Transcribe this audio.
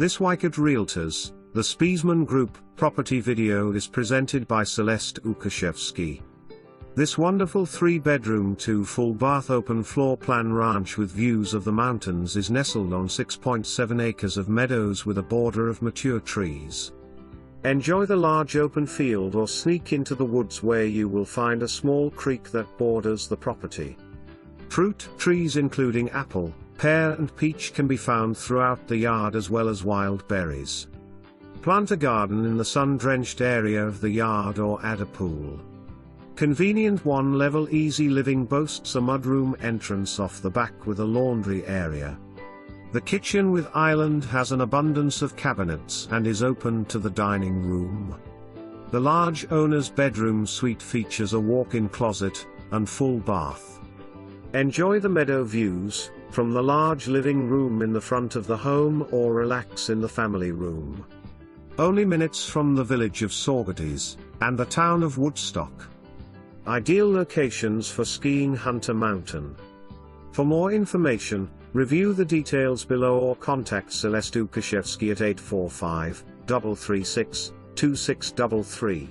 This Weichert Realtors, the Spiesman Group, property video is presented by Celeste Ukashevsky. This wonderful 3-bedroom 2-full-bath open-floor plan ranch with views of the mountains is nestled on 6.7 acres of meadows with a border of mature trees. Enjoy the large open field or sneak into the woods where you will find a small creek that borders the property. Fruit trees including apple, pear and peach can be found throughout the yard as well as wild berries. Plant a garden in the sun-drenched area of the yard or add a pool. Convenient one-level easy living boasts a mudroom entrance off the back with a laundry area. The kitchen with island has an abundance of cabinets and is open to the dining room. The large owner's bedroom suite features a walk-in closet and full bath. Enjoy the meadow views from the large living room in the front of the home or relax in the family room. Only minutes from the village of Saugerties and the town of Woodstock. Ideal locations for skiing Hunter Mountain. For more information, review the details below or contact Celeste Ukashevsky at 845-336-2633.